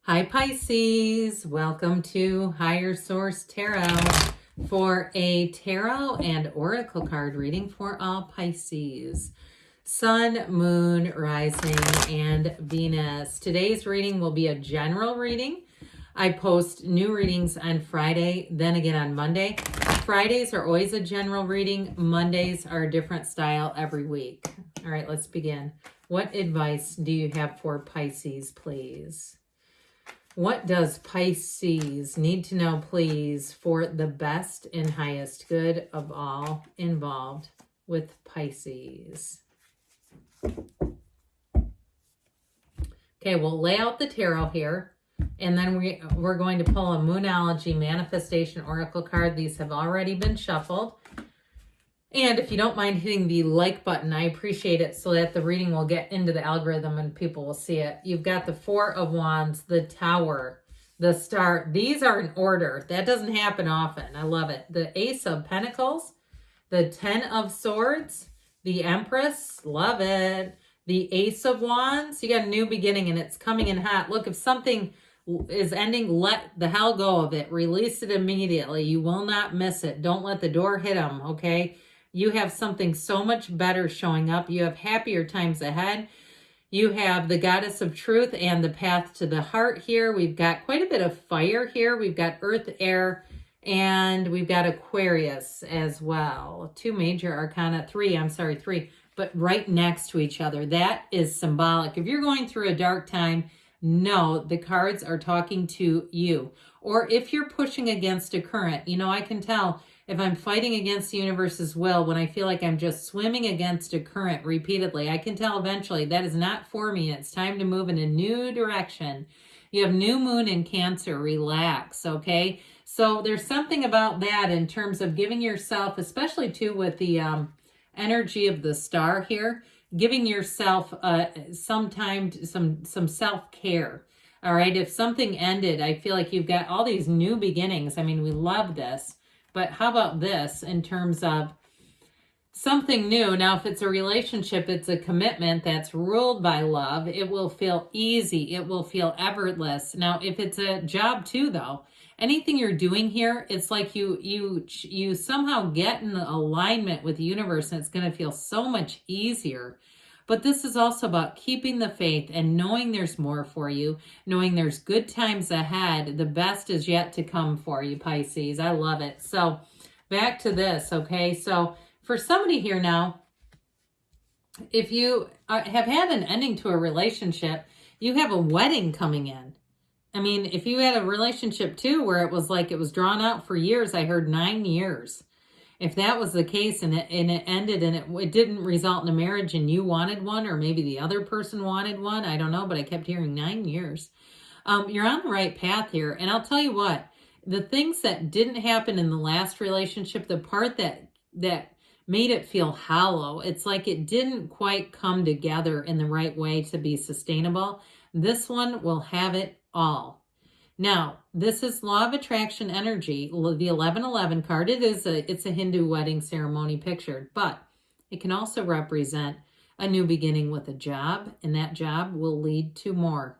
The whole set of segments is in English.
Hi Pisces, welcome to Higher Source Tarot for a tarot and oracle card reading for all Pisces. Sun, Moon, Rising, and Venus. Today's reading will be a general reading. I post new readings on Friday, then again on Monday. Fridays are always a general reading. Mondays are a different style every week. All right, let's begin. What advice do you have for Pisces, please? What does Pisces need to know, please, for the best and highest good of all involved with Pisces? Okay, we'll lay out the tarot here, and then we're going to pull a Moonology Manifestation Oracle card. These have already been shuffled. And if you don't mind hitting the like button, I appreciate it so that the reading will get into the algorithm and people will see it. You've got the Four of Wands, the Tower, the Star. These are in order. That doesn't happen often. I love it. The Ace of Pentacles, the Ten of Swords, the Empress. Love it. The Ace of Wands. You got a new beginning and it's coming in hot. Look, if something is ending, let the hell go of it. Release it immediately. You will not miss it. Don't let the door hit them, okay? You have something so much better showing up. You have happier times ahead. You have the Goddess of Truth and the Path to the Heart here. We've got quite a bit of fire here. We've got Earth, Air, and we've got Aquarius as well. Three, but right next to each other. That is symbolic. If you're going through a dark time, no, the cards are talking to you. Or if you're pushing against a current, I can tell if I'm fighting against the universe's will, when I feel like I'm just swimming against a current repeatedly, I can tell eventually that is not for me. It's time to move in a new direction. You have new moon in Cancer. Relax, okay? So there's something about that in terms of giving yourself, especially too with the energy of the star here, giving yourself some time, some self-care. All right, if something ended, I feel like you've got all these new beginnings. I mean, we love this. But how about this in terms of something new? Now, if it's a relationship, it's a commitment that's ruled by love. It will feel easy. It will feel effortless. Now, if it's a job too, though, anything you're doing here, it's like you somehow get in alignment with the universe, and it's going to feel so much easier. But this is also about keeping the faith and knowing there's more for you, knowing there's good times ahead. The best is yet to come for you, Pisces. I love it. So back to this, okay? So for somebody here now, if you have had an ending to a relationship, you have a wedding coming in. I mean, if you had a relationship too where it was like it was drawn out for years, I heard 9 years. If that was the case and it ended and it didn't result in a marriage and you wanted one, or maybe the other person wanted one, I don't know, but I kept hearing 9 years. You're on the right path here. And I'll tell you what, the things that didn't happen in the last relationship, the part that made it feel hollow, it's like it didn't quite come together in the right way to be sustainable. This one will have it all. Now, this is Law of Attraction energy, the 1111 card. It's a Hindu wedding ceremony pictured, but it can also represent a new beginning with a job, and that job will lead to more.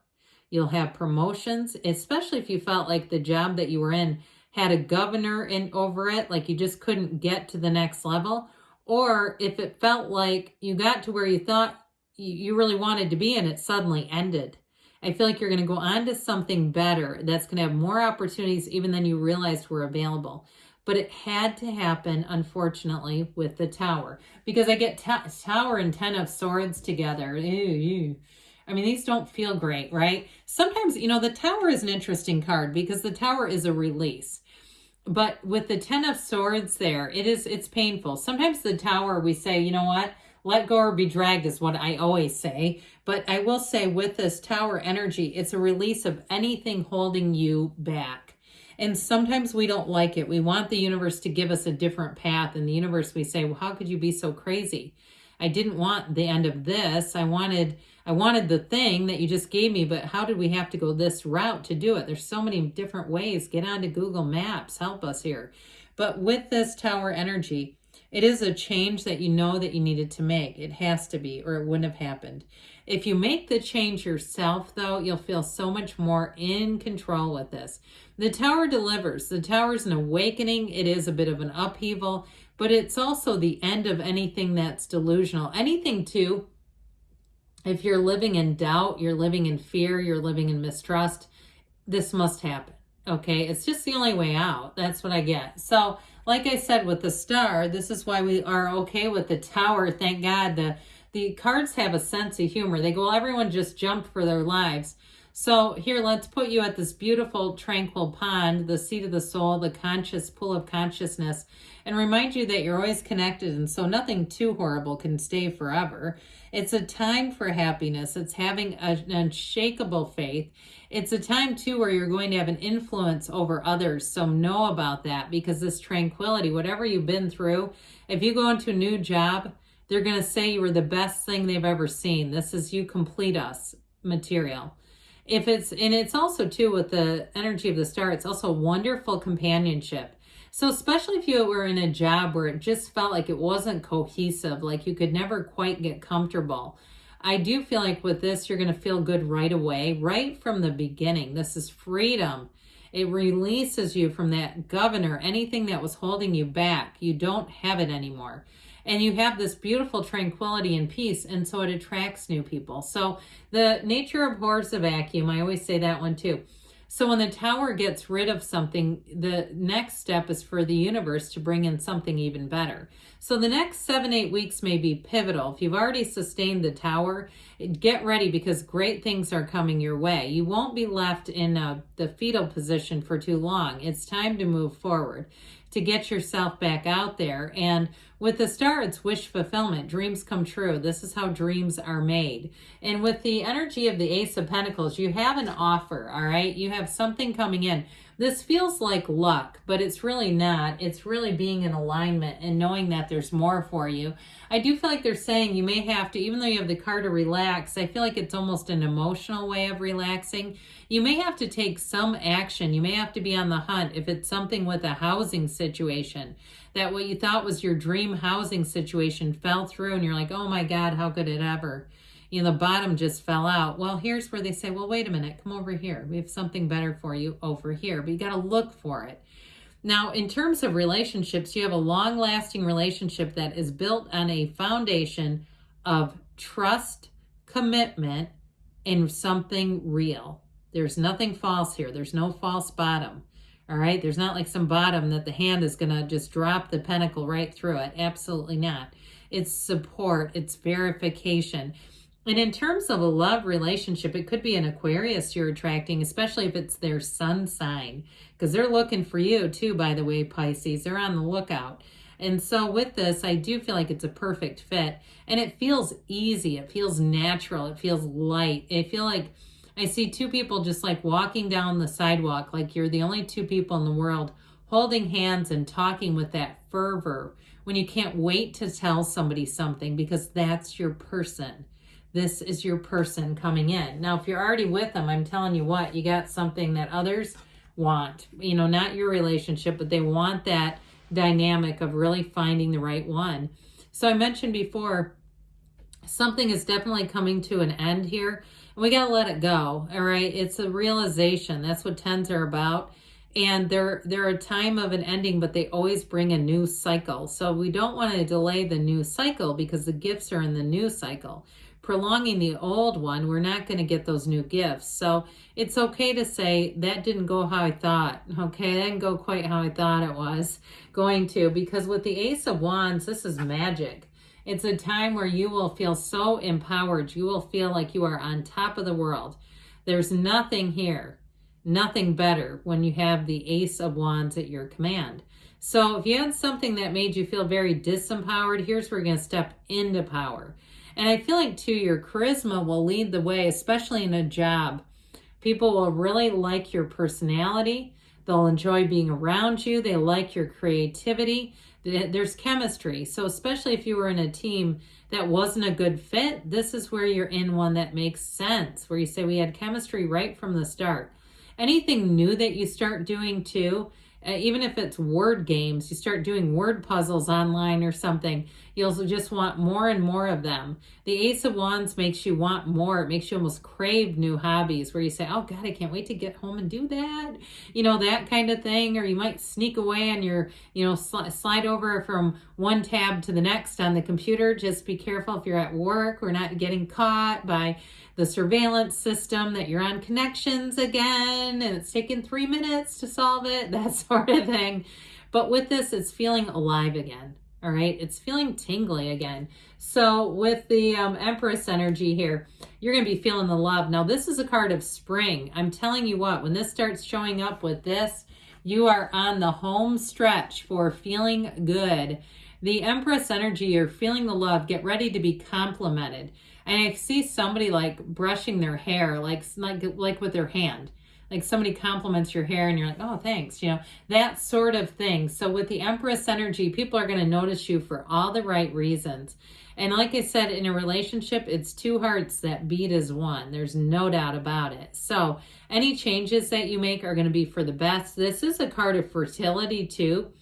You'll have promotions, especially if you felt like the job that you were in had a governor over it, like you just couldn't get to the next level, or if it felt like you got to where you thought you really wanted to be and it suddenly ended. I feel like you're going to go on to something better that's going to have more opportunities even than you realized were available. But it had to happen, unfortunately, with the Tower. Because I get Tower and Ten of Swords together. Ew. I mean, these don't feel great, right? Sometimes, the Tower is an interesting card because the Tower is a release. But with the Ten of Swords there, it's painful. Sometimes the Tower, we say, you know what? Let go or be dragged is what I always say. But I will say with this Tower energy, it's a release of anything holding you back. And sometimes we don't like it. We want the universe to give us a different path. In the universe, we say, well, how could you be so crazy? I didn't want the end of this. I wanted the thing that you just gave me, but how did we have to go this route to do it? There's so many different ways. Get onto Google Maps. Help us here. But with this Tower energy, It is a change that you know that you needed to make. It has to be, or it wouldn't have happened. If you make the change yourself, though, you'll feel so much more in control with this. The Tower delivers. The Tower is an awakening. It is a bit of an upheaval, but it's also the end of anything that's delusional. Anything, too, if you're living in doubt, you're living in fear, you're living in mistrust, this must happen. Okay, it's just the only way out. That's what I get. So, like I said with the Star, this is why we are okay with the Tower. Thank God. The cards have a sense of humor. They go, well, everyone just jumped for their lives. So here, let's put you at this beautiful, tranquil pond, the seat of the soul, the conscious pool of consciousness, and remind you that you're always connected, and so nothing too horrible can stay forever. It's a time for happiness. It's having an unshakable faith. It's a time, too, where you're going to have an influence over others, so know about that, because this tranquility, whatever you've been through, if you go into a new job, they're going to say you were the best thing they've ever seen. This is you complete us material. And it's also too with the energy of the Star, it's also wonderful companionship. So especially if you were in a job where it just felt like it wasn't cohesive, like you could never quite get comfortable. I do feel like with this, you're going to feel good right away, right from the beginning. This is freedom. It releases you from that governor, anything that was holding you back. You don't have it anymore. And you have this beautiful tranquility and peace, and so it attracts new people. So the nature abhors the vacuum. I always say that one too. So when the Tower gets rid of something, the next step is for the universe to bring in something even better. So the next 7-8 weeks may be pivotal. If you've already sustained the Tower, get ready, because great things are coming your way. You won't be left in the fetal position for too long. It's time to move forward, to get yourself back out there. And with the Star, it's wish fulfillment. Dreams come true. This is how dreams are made. And with the energy of the Ace of Pentacles, you have an offer, all right? You have something coming in. This feels like luck, but it's really not. It's really being in alignment and knowing that there's more for you. I do feel like they're saying you may have to, even though you have the card to relax, I feel like it's almost an emotional way of relaxing. You may have to take some action. You may have to be on the hunt if it's something with a housing situation, that what you thought was your dream housing situation fell through and you're like, oh my God, how could it ever? You know, the bottom just fell out. Well, here's where they say, well, wait a minute, come over here. We have something better for you over here, but you got to look for it. Now, in terms of relationships, you have a long-lasting relationship that is built on a foundation of trust, commitment, and something real. There's nothing false here. There's no false bottom. All right? There's not like some bottom that the hand is going to just drop the pentacle right through it. Absolutely not. It's support. It's verification. And in terms of a love relationship, it could be an Aquarius you're attracting, especially if it's their sun sign, because they're looking for you too, by the way, Pisces. They're on the lookout. And so with this, I do feel like it's a perfect fit. And it feels easy. It feels natural. It feels light. I feel like I see two people just like walking down the sidewalk, like you're the only two people in the world holding hands and talking with that fervor when you can't wait to tell somebody something, because that's your person. This is your person coming in. Now, if you're already with them, I'm telling you what, you got something that others want. You know, not your relationship, but they want that dynamic of really finding the right one. So I mentioned before, something is definitely coming to an end here. And we got to let it go, all right? It's a realization. That's what tens are about. And they're a time of an ending, but they always bring a new cycle. So we don't want to delay the new cycle because the gifts are in the new cycle. Prolonging the old one, we're not going to get those new gifts. So it's okay to say, that didn't go how I thought. Okay, that didn't go quite how I thought it was going to, because with the Ace of Wands, this is magic. It's a time where you will feel so empowered. You will feel like you are on top of the world. There's nothing here, nothing better when you have the Ace of Wands at your command. So if you had something that made you feel very disempowered, here's where you're going to step into power. And I feel like, too, your charisma will lead the way, especially in a job. People will really like your personality. They'll enjoy being around you. They like your creativity. There's chemistry. So especially if you were in a team that wasn't a good fit, this is where you're in one that makes sense, where you say we had chemistry right from the start. Anything new that you start doing, too, Even if it's word games, you start doing word puzzles online or something, you'll just want more and more of them. The Ace of Wands makes you want more. It makes you almost crave new hobbies where you say, oh God, I can't wait to get home and do that. That kind of thing. Or you might sneak away on your, slide over from one tab to the next on the computer. Just be careful if you're at work. We're not getting caught by the surveillance system that you're on connections again and it's taken 3 minutes to solve it, that sort of thing. But with this, it's feeling alive again. All right, it's feeling tingly again. So with the Empress energy here, you're going to be feeling the love. Now, this is a card of spring. I'm telling you what, when this starts showing up with this, you are on the home stretch for feeling good. The Empress energy, you're feeling the love. Get ready to be complimented. And I see somebody like brushing their hair, like with their hand. Like somebody compliments your hair and you're like, oh, thanks, that sort of thing. So with the Empress energy, people are going to notice you for all the right reasons. And like I said, in a relationship, it's two hearts that beat as one. There's no doubt about it. So any changes that you make are going to be for the best. This is a card of fertility too.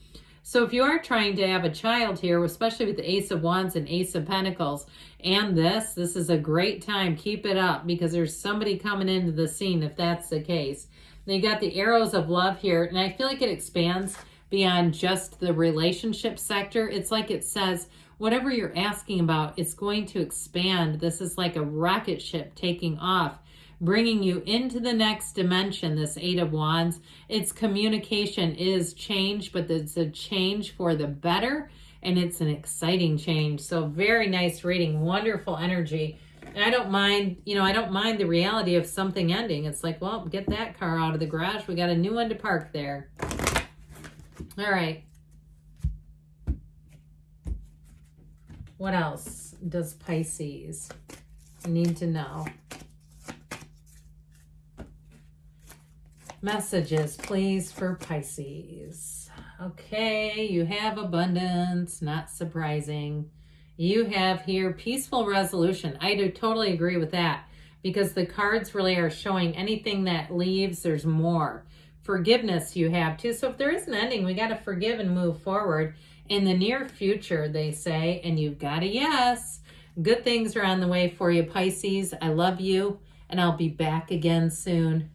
So if you are trying to have a child here, especially with the Ace of Wands and Ace of Pentacles and this is a great time. Keep it up because there's somebody coming into the scene if that's the case. Then you got the arrows of love here, and I feel like it expands beyond just the relationship sector. It's like it says, whatever you're asking about, it's going to expand. This is like a rocket ship taking off, bringing you into the next dimension, this Eight of Wands. Its communication is change, but it's a change for the better, and it's an exciting change. So very nice reading, wonderful energy. And I don't mind, I don't mind the reality of something ending. It's like, well, get that car out of the garage. We got a new one to park there. All right. What else does Pisces need to know? Messages, please, for Pisces. Okay, you have abundance, not surprising. You have here peaceful resolution. I do totally agree with that because the cards really are showing anything that leaves, there's more. Forgiveness you have too. So if there is an ending, we got to forgive and move forward. In the near future, they say, and you've got a yes. Good things are on the way for you, Pisces. I love you, and I'll be back again soon.